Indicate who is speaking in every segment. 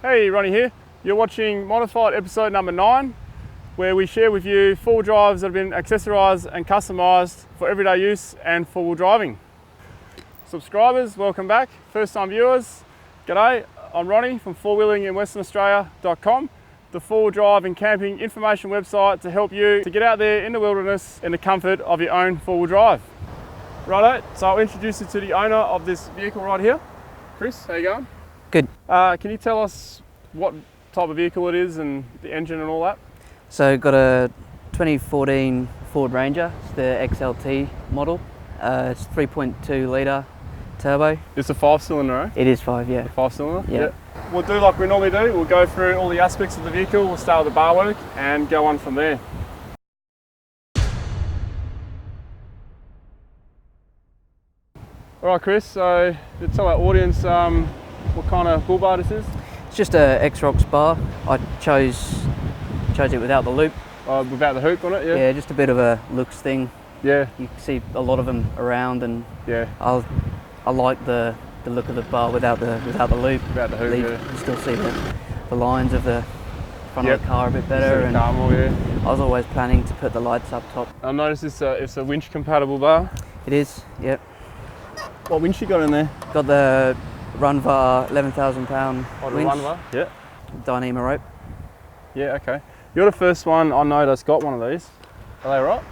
Speaker 1: Hey, Ronnie here. You're watching Modified episode number 9, where we share with you 4 drives that have been accessorised and customised for everyday use and 4-wheel driving. Subscribers, welcome back. First time viewers, g'day. I'm Ronnie from 4wheelinginwesternaustralia.com, the 4-wheel drive and camping information website to help you to get out there in the wilderness in the comfort of your own 4-wheel drive. Righto, so I'll introduce you to the owner of this vehicle right here. Chris, how you going?
Speaker 2: Good.
Speaker 1: Can you tell us what type of vehicle it is and the engine and all that?
Speaker 2: So got a 2014 Ford Ranger, it's the XLT model. It's 3.2 litre turbo.
Speaker 1: It's a 5-cylinder, eh?
Speaker 2: It is 5, yeah.
Speaker 1: 5-cylinder?
Speaker 2: Yeah.
Speaker 1: We'll do like we normally do. We'll go through all the aspects of the vehicle. We'll start with the bar work and go on from there. All right, Chris, so tell our audience what kind of bull bar this is.
Speaker 2: It's just a X-Rocks bar. I chose it without the loop.
Speaker 1: Without the hoop on it, yeah?
Speaker 2: Yeah, just a bit of a looks thing.
Speaker 1: Yeah.
Speaker 2: You can see a lot of them around, and
Speaker 1: yeah,
Speaker 2: I like the look of the bar without the loop.
Speaker 1: Without the hoop, yeah.
Speaker 2: You still see the lines of the front of the car a bit better.
Speaker 1: And more, yeah.
Speaker 2: I was always planning to put the lights up top.
Speaker 1: I noticed it's a winch compatible bar.
Speaker 2: It is, yep.
Speaker 1: What winch you got in there?
Speaker 2: Got the Runvar 11,000 pound winch.
Speaker 1: Runvar, yeah.
Speaker 2: Dyneema rope.
Speaker 1: Yeah, okay. You're the first one I know that's got one of these. Are they right?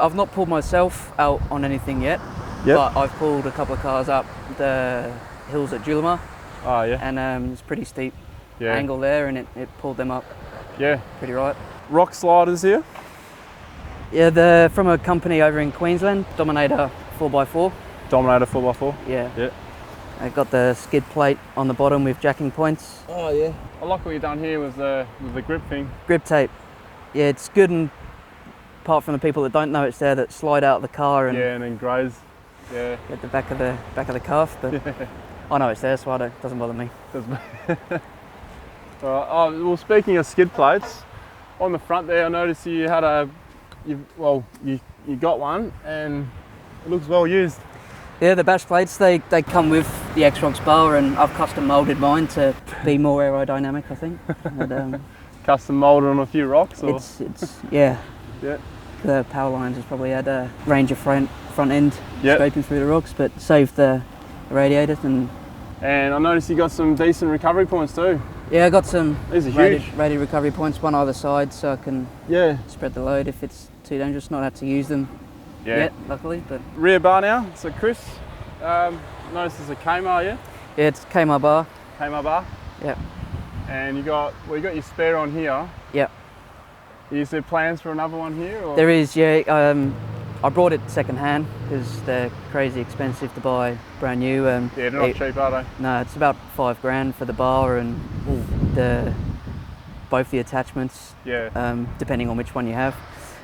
Speaker 2: I've not pulled myself out on anything yet, but I've pulled a couple of cars up the hills at Julimar.
Speaker 1: Oh yeah.
Speaker 2: And it's pretty steep angle there, and it pulled them up. Yeah. Pretty right.
Speaker 1: Rock sliders here?
Speaker 2: Yeah, they're from a company over in Queensland, Dominator 4x4.
Speaker 1: Dominator 4x4?
Speaker 2: Yeah.
Speaker 1: Yeah.
Speaker 2: I got the skid plate on the bottom with jacking points.
Speaker 1: Oh yeah. I like what you've done here with the grip thing.
Speaker 2: Grip tape. Yeah, it's good, and apart from the people that don't know it's there, that slide out of the car and
Speaker 1: then graze. Yeah.
Speaker 2: Get the back of the calf, but I know it's there, so it doesn't bother me.
Speaker 1: Well, speaking of skid plates, on the front there, I noticed you had you got one, and it looks well used.
Speaker 2: Yeah, the bash plates, they come with the X-Rocks bar, and I've custom moulded mine to be more aerodynamic, I think. But,
Speaker 1: custom moulded on a few rocks? Or?
Speaker 2: It's yeah.
Speaker 1: Yeah.
Speaker 2: The power lines has probably had a Ranger front end scraping through the rocks, but saved the radiators. And
Speaker 1: I noticed you got some decent recovery points too.
Speaker 2: Yeah, I got some
Speaker 1: huge
Speaker 2: radiator recovery points, one either side, so I can spread the load if it's too dangerous. Not had to use them yet, luckily. But
Speaker 1: rear bar now. So Chris, notice there's a Kmart, yeah?
Speaker 2: Yeah, it's Kmart bar.
Speaker 1: Kmart bar.
Speaker 2: Yeah.
Speaker 1: And you got your spare on here.
Speaker 2: Yeah.
Speaker 1: Is there plans for another one here? Or?
Speaker 2: There is, yeah. I brought it second hand because they're crazy expensive to buy brand new.
Speaker 1: They're not cheap, are they?
Speaker 2: No, it's about $5,000 for the bar and both the attachments. Yeah. Depending on which one you have.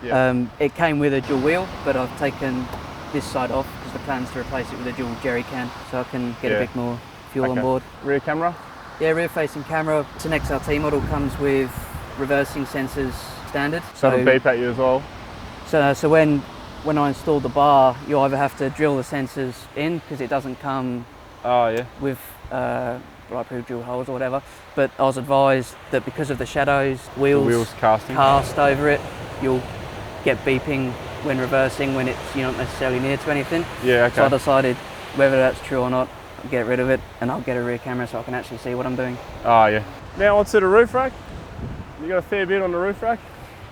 Speaker 2: Yeah. It came with a dual wheel, but I've taken this side off because the plan's to replace it with a dual jerry can, so I can get a bit more fuel on board.
Speaker 1: Rear camera?
Speaker 2: Yeah, rear facing camera. It's an XLT model, comes with reversing sensors standard.
Speaker 1: So it'll beep at you as well?
Speaker 2: So when I installed the bar, you either have to drill the sensors in because it doesn't come with bulletproof drill holes or whatever. But I was advised that because of the shadows, wheels cast over it, you'll get beeping when reversing when you're not necessarily near to anything. Yeah, okay. So I decided whether that's true or not, I'll get rid of it and Up get a rear camera so I can actually see what I'm doing.
Speaker 1: Oh yeah. Now onto the roof rack. You got a fair bit on the roof rack?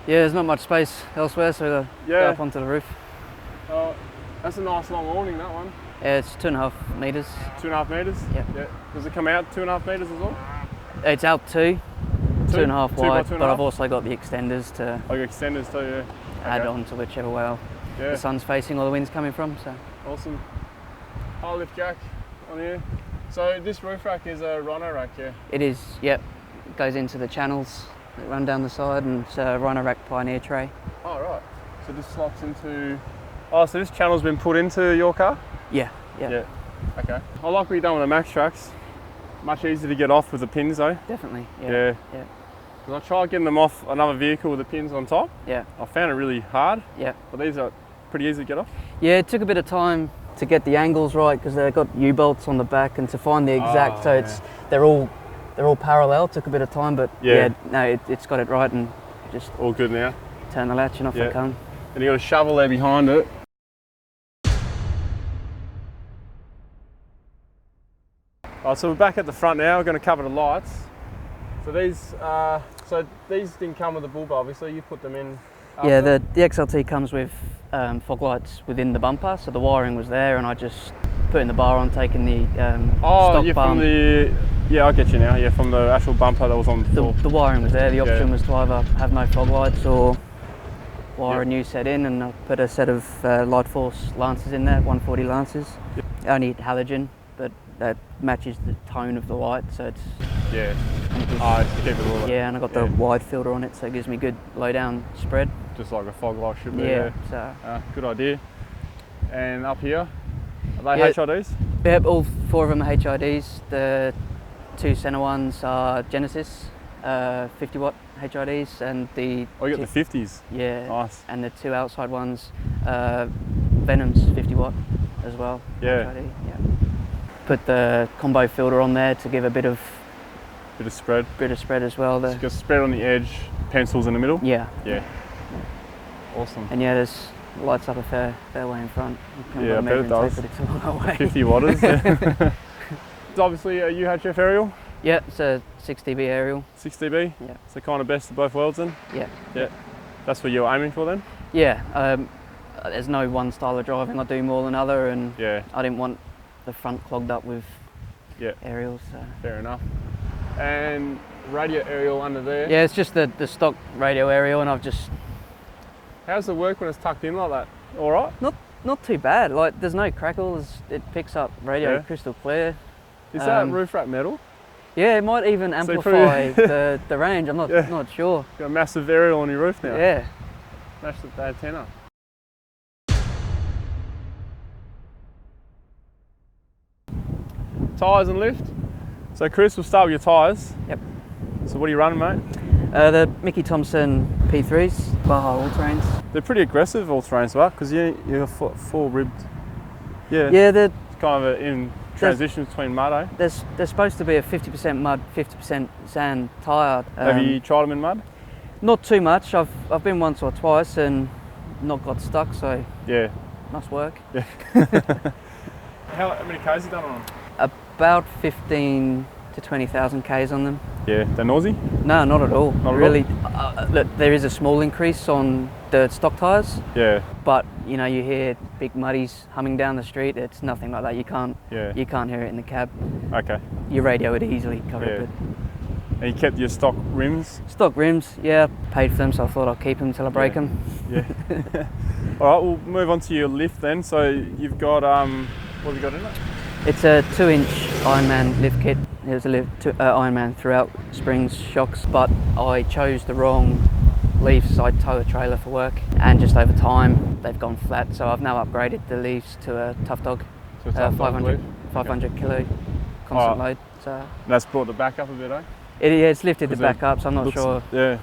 Speaker 2: Yeah, there's not much space elsewhere, so go up onto the roof.
Speaker 1: Oh, that's a nice long awning, that one.
Speaker 2: Yeah, it's 2.5 metres.
Speaker 1: 2.5 metres? Yeah. Does it come out 2.5 metres as well?
Speaker 2: It's out 2.5 wide, but I've also got the extenders to
Speaker 1: extenders too,
Speaker 2: add on to whichever way the sun's facing or the wind's coming from. So
Speaker 1: awesome. High lift jack on here. So this roof rack is a Rhino rack, yeah?
Speaker 2: It is, yep. It goes into the channels that run down the side, and it's a Rhino rack Pioneer tray.
Speaker 1: Oh right. So this slots into. Oh, so this channel's been put into your car?
Speaker 2: Yeah.
Speaker 1: Okay. I like what you've done with the Max tracks. Much easier to get off with the pins though.
Speaker 2: Definitely. Yeah.
Speaker 1: Because I tried getting them off another vehicle with the pins on top. Yeah. I found it really hard. Yeah. But these are pretty easy to get off. Yeah,
Speaker 2: it took a bit of time to get the angles right because they've got U-bolts on the back and to find the exact. They're all they're all parallel. Took a bit of time, but yeah, no, it's got it right, and just
Speaker 1: all good now.
Speaker 2: Turn the latch and off they come.
Speaker 1: And you got a shovel there behind it. Alright, so we're back at the front now. We're going to cover the lights. So these didn't come with the bull bar, obviously. You put them in.
Speaker 2: Yeah, the XLT comes with fog lights within the bumper, so the wiring was there, and I just put in the bar on, taking the stock bump.
Speaker 1: From the I get you now. Yeah, from the actual bumper that was on before.
Speaker 2: The wiring was there. The option was to either have no fog lights or wire a new set in, and I put a set of Light Force Lancers in there, 140 Lancers. Only halogen, but that matches the tone of the light, so it's
Speaker 1: keep it a little.
Speaker 2: Yeah, and I got the wide filter on it, so it gives me good low down spread.
Speaker 1: Just like a fog light should be.
Speaker 2: Yeah,
Speaker 1: so good idea. And up here, are they HIDs?
Speaker 2: Yep, all 4 of them are HIDs. The 2 centre ones are Genesis 50 watt HIDs, and the
Speaker 1: you got the 50s.
Speaker 2: Yeah,
Speaker 1: nice.
Speaker 2: And the 2 outside ones, Venom's 50 watt as well.
Speaker 1: Yeah.
Speaker 2: HID, Put the combo filter on there to give a bit of
Speaker 1: spread.
Speaker 2: Bit of spread as well.
Speaker 1: So you got spread on the edge, pencils in the middle.
Speaker 2: Yeah.
Speaker 1: Awesome.
Speaker 2: And there's lights up a fair way in front.
Speaker 1: Yeah, I bet it does.
Speaker 2: But it's a long way.
Speaker 1: 50 watters. It's obviously a UHF aerial.
Speaker 2: Yeah, it's a 6 dB aerial.
Speaker 1: 6 dB?
Speaker 2: Yeah.
Speaker 1: It's the kind of best of both worlds then?
Speaker 2: Yeah.
Speaker 1: That's what you're aiming for then?
Speaker 2: Yeah. There's no one style of driving I do more than other, and I didn't want the front clogged up with aerials. So.
Speaker 1: Fair enough. And radio aerial under there?
Speaker 2: Yeah, it's just the stock radio aerial, and I've just...
Speaker 1: How's it work when it's tucked in like that? All right?
Speaker 2: Not too bad. Like, there's no crackles. It picks up radio crystal clear.
Speaker 1: Is that roof rack metal?
Speaker 2: Yeah, it might even amplify the range. I'm not sure.
Speaker 1: Got a massive aerial on your roof now.
Speaker 2: Yeah.
Speaker 1: Smash the antenna. Tyres and lift. So Chris, we'll start with your tyres.
Speaker 2: Yep.
Speaker 1: So what are you running, mate?
Speaker 2: The Mickey Thompson P3s, Baja All-Terrains.
Speaker 1: They're pretty aggressive all-terrains, right? Because you're full ribbed. Yeah.
Speaker 2: Yeah, they're
Speaker 1: kind of in transition between mud, eh?
Speaker 2: There's supposed to be a 50% mud, 50% sand tyre.
Speaker 1: Have you tried them in mud?
Speaker 2: Not too much. I've been once or twice and not got stuck, so must work.
Speaker 1: Yeah. How many Ks have you done on them?
Speaker 2: About 15 to 20,000 Ks on them.
Speaker 1: Yeah, they're noisy?
Speaker 2: No, not at all.
Speaker 1: Not
Speaker 2: really.
Speaker 1: At all?
Speaker 2: Look, there is a small increase on the stock tyres.
Speaker 1: Yeah.
Speaker 2: But you hear big muddies humming down the street. It's nothing like that. You can't hear it in the cab.
Speaker 1: Okay.
Speaker 2: Your radio would easily cover it.
Speaker 1: And you kept your stock rims?
Speaker 2: Stock rims, yeah. Paid for them, so I thought I'd keep them till I break them.
Speaker 1: Yeah. All right, we'll move on to your lift then. So you've got what have you got in it?
Speaker 2: It's a 2-inch Ironman lift kit. It was a Ironman throughout springs, shocks, but I chose the wrong leaves. I tow a trailer for work, and just over time they've gone flat. So I've now upgraded the leaves to a Tough Dog, 500 kilo constant load. So
Speaker 1: that's brought the back up a bit, eh?
Speaker 2: It's lifted the back up, so I'm not sure.
Speaker 1: Yeah.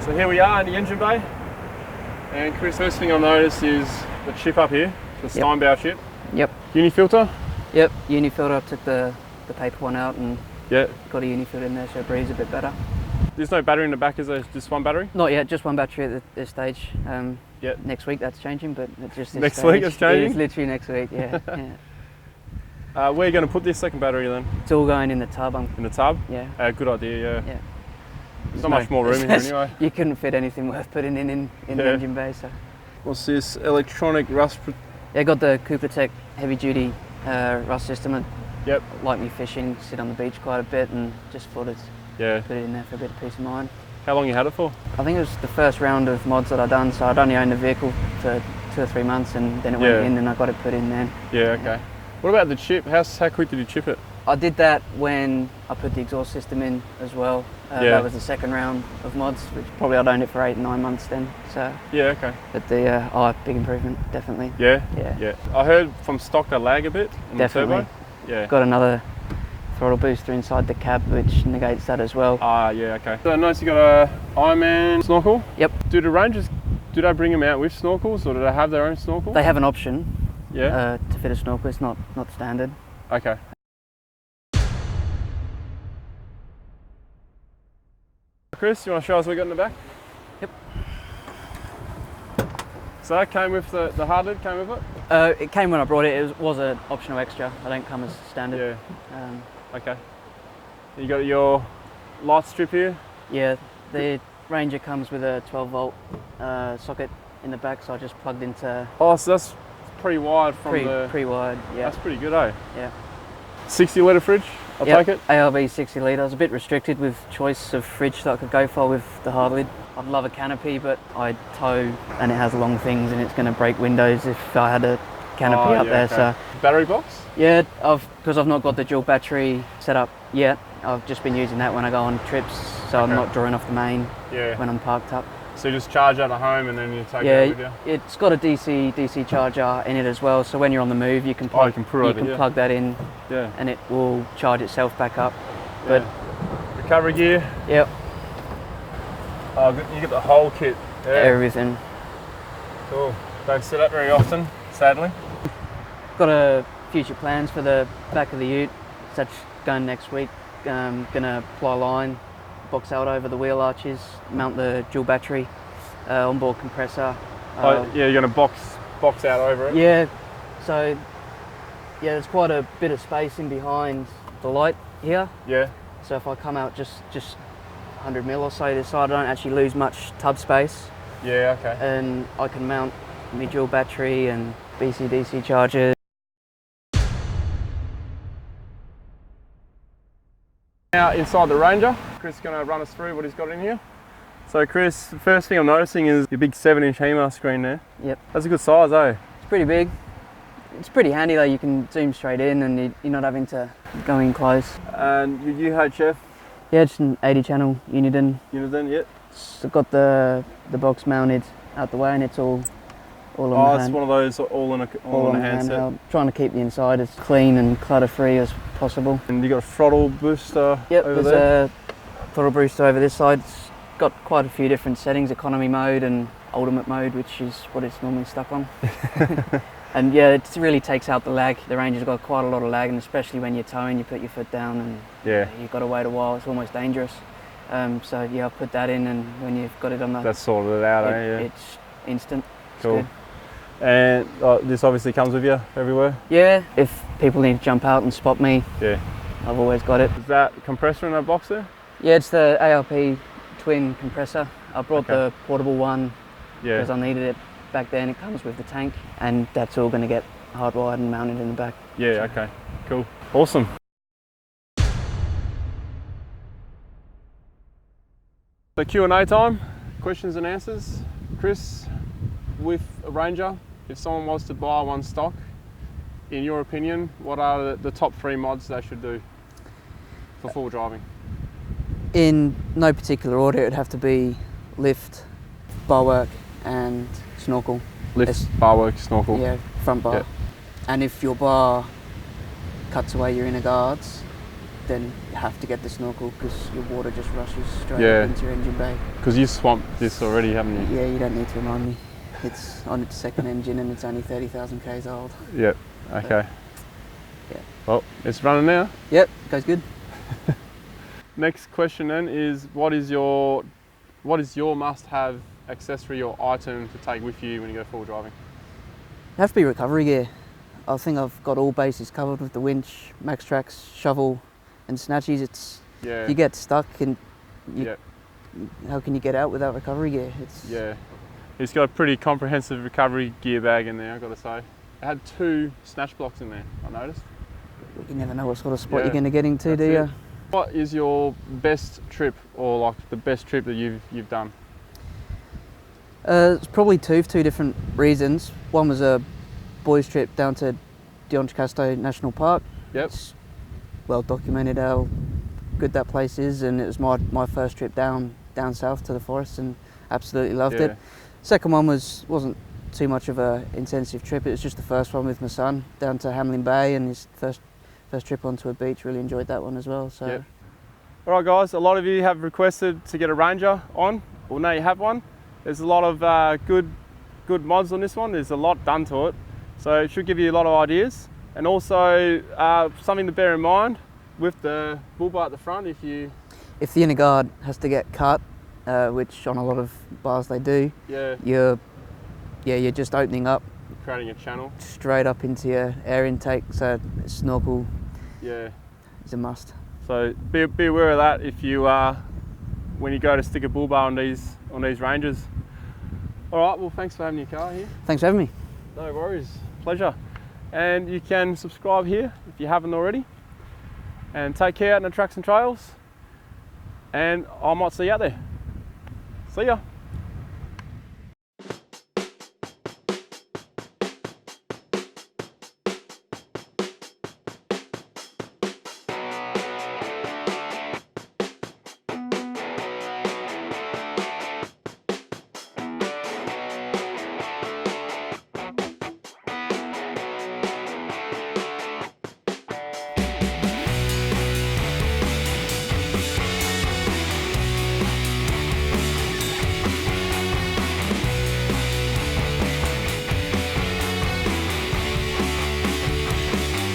Speaker 1: So here we are in the engine bay. And Chris, first thing I noticed is the chip up here, the Steinbauer chip.
Speaker 2: Yep.
Speaker 1: Uni filter?
Speaker 2: Yep, uni filter. I took the paper one out and got a uni filter in there so it breathes a bit better.
Speaker 1: There's no battery in the back, is there? Just one battery?
Speaker 2: Not yet, just one battery at this stage. Next week that's changing, but it's just this
Speaker 1: next
Speaker 2: stage.
Speaker 1: Week it's changing?
Speaker 2: It's literally next week, yeah.
Speaker 1: Where are you going to put this second battery then?
Speaker 2: It's all going in the tub.
Speaker 1: In the tub?
Speaker 2: Yeah.
Speaker 1: Good idea,
Speaker 2: yeah.
Speaker 1: There's not much more room in here anyway.
Speaker 2: You couldn't fit anything worth putting in the engine bay. So.
Speaker 1: What's this? Electronic rust?
Speaker 2: I got the Cooper Tech heavy duty rust system.
Speaker 1: Yep.
Speaker 2: Like me fishing, sit on the beach quite a bit, and just thought put it in there for a bit of peace of mind.
Speaker 1: How long you had it for?
Speaker 2: I think it was the first round of mods that I'd done, so I'd only owned the vehicle for 2 or 3 months, and then it went in and I got it put in then.
Speaker 1: Yeah, okay. What about the chip? How quick did you chip it?
Speaker 2: I did that when I put the exhaust system in as well. That was the second round of mods, which probably I'd owned it for 8 or 9 months then. So
Speaker 1: yeah, okay.
Speaker 2: But the big improvement, definitely.
Speaker 1: Yeah. I heard from stock they lag a bit in
Speaker 2: definitely.
Speaker 1: The turbo. Yeah.
Speaker 2: Got another throttle booster inside the cab, which negates that as well.
Speaker 1: Yeah, okay. So I noticed you got a Ironman snorkel.
Speaker 2: Yep.
Speaker 1: Do the Rangers, do they bring them out with snorkels, or do they have their own snorkel?
Speaker 2: They have an option. to fit a snorkel. It's not standard.
Speaker 1: Okay. Chris, you want to show us what we got in the back?
Speaker 2: Yep.
Speaker 1: So that came with the hard lid, came with it?
Speaker 2: It came when I brought it. It was an optional extra. I don't come as standard.
Speaker 1: Yeah. Okay. You got your light strip here?
Speaker 2: Yeah, the Ranger comes with a 12-volt socket in the back, so I just plugged into...
Speaker 1: Oh, so that's pre-wired from
Speaker 2: Pre-wired, yeah.
Speaker 1: That's pretty good, eh?
Speaker 2: Yeah.
Speaker 1: 60 litre fridge, I'll take it?
Speaker 2: ARB 60 litre. I was a bit restricted with choice of fridge that I could go for with the hard lid. I'd love a canopy, but I tow and it has long things and it's going to break windows if I had a canopy up there. Okay. So
Speaker 1: battery box?
Speaker 2: Yeah, because I've not got the dual battery set up yet. I've just been using that when I go on trips, so I'm not drawing off the main when I'm parked up.
Speaker 1: So you just charge at home and then you take it with you?
Speaker 2: It's got a DC charger in it as well, so when you're on the move you can plug, plug that in and it will charge itself back up. But
Speaker 1: recovery gear?
Speaker 2: Yep.
Speaker 1: Oh, you get the whole kit? Yeah.
Speaker 2: Everything.
Speaker 1: Cool. Don't see that very often, sadly.
Speaker 2: Got a future plans for the back of the ute. That's going next week. Gonna apply line, box out over the wheel arches, mount the dual battery, onboard compressor.
Speaker 1: You're gonna box out over it?
Speaker 2: Yeah, so there's quite a bit of space in behind the light here.
Speaker 1: Yeah. So
Speaker 2: if I come out just 100 mil or so this side, I don't actually lose much tub space.
Speaker 1: Yeah, okay.
Speaker 2: And I can mount my dual battery and BC-DC chargers.
Speaker 1: Now inside the Ranger, Chris is going to run us through what he's got in here. So Chris, the first thing I'm noticing is your big 7-inch HEMA screen there.
Speaker 2: Yep.
Speaker 1: That's a good size, eh?
Speaker 2: It's pretty big. It's pretty handy though, you can zoom straight in and you're not having to go in close.
Speaker 1: And your UHF?
Speaker 2: Yeah, it's an 80 channel Uniden.
Speaker 1: Uniden, yeah.
Speaker 2: It's got the box mounted out the way and it's all on the hand.
Speaker 1: Oh, it's one of those all on a handset.
Speaker 2: Trying to keep the inside as clean and clutter-free as possible.
Speaker 1: And you got a throttle booster over there?
Speaker 2: There's a throttle booster over this side. It's got quite a few different settings, economy mode and ultimate mode, which is what it's normally stuck on. And yeah, it really takes out the lag. The Ranger's got quite a lot of lag, and especially when you're towing, you put your foot down and you've got to wait a while. It's almost dangerous. So yeah, I'll put that in, and when you've got it on the...
Speaker 1: That's sorted it out,
Speaker 2: It's instant.
Speaker 1: Cool.
Speaker 2: It's good.
Speaker 1: And this obviously comes with you everywhere?
Speaker 2: Yeah, if people need to jump out and spot me, I've always got it.
Speaker 1: Is that compressor in that box there?
Speaker 2: Yeah, it's the ARP twin compressor. I brought the portable one because I needed it back then. It comes with the tank, and that's all going to get hardwired and mounted in the back.
Speaker 1: Yeah, okay, cool. Awesome. So Q&A time, questions and answers. Chris, with a Ranger, if someone was to buy one stock, in your opinion, what are the top 3 mods they should do for full driving?
Speaker 2: In no particular order, it'd have to be lift, bar work and snorkel.
Speaker 1: Lift, bar work, snorkel.
Speaker 2: Yeah, front bar. Yep. And if your bar cuts away your inner guards, then you have to get the snorkel because your water just rushes straight into your engine bay. Because
Speaker 1: you swamped this already, haven't you?
Speaker 2: Yeah, you don't need to remind me. It's on its second engine and it's only 30,000 k's old.
Speaker 1: Yep, okay.
Speaker 2: Yeah.
Speaker 1: Well, it's running now.
Speaker 2: Yep, goes good.
Speaker 1: Next question then is, what is your must-have accessory or item to take with you when you go full driving?
Speaker 2: It has to be recovery gear. I think I've got all bases covered with the winch, max tracks, shovel and snatchies. You get stuck and how can you get out without recovery gear?
Speaker 1: It's got a pretty comprehensive recovery gear bag in there, I've got to say. It had 2 snatch blocks in there, I noticed.
Speaker 2: You never know what sort of spot you're going to get into, do you?
Speaker 1: What is your best trip, or like the best trip that you've done?
Speaker 2: It's probably 2 for 2 different reasons. One was a boys trip down to D'Entrecasteaux National Park.
Speaker 1: Yep.
Speaker 2: It's well documented how good that place is, and it was my first trip down south to the forest and absolutely loved it. Second one wasn't too much of a intensive trip. It was just the first one with my son down to Hamlin Bay, and his first trip onto a beach. Really enjoyed that one as well. So.
Speaker 1: All right guys, a lot of you have requested to get a Ranger on. Well, now you have one. There's a lot of good mods on this one. There's a lot done to it. So it should give you a lot of ideas. And also something to bear in mind with the bull bar at the front, if the
Speaker 2: inner guard has to get cut, which on a lot of bars they do, you're just opening up,
Speaker 1: creating a channel
Speaker 2: straight up into your air intake, so snorkel
Speaker 1: is
Speaker 2: a must.
Speaker 1: So be aware of that if you when you go to stick a bull bar on these Rangers. All right, well, thanks for having your car here.
Speaker 2: Thanks for having me.
Speaker 1: No worries, pleasure. And you can subscribe here if you haven't already. And take care out in the tracks and trails. And I might see you out there. See ya.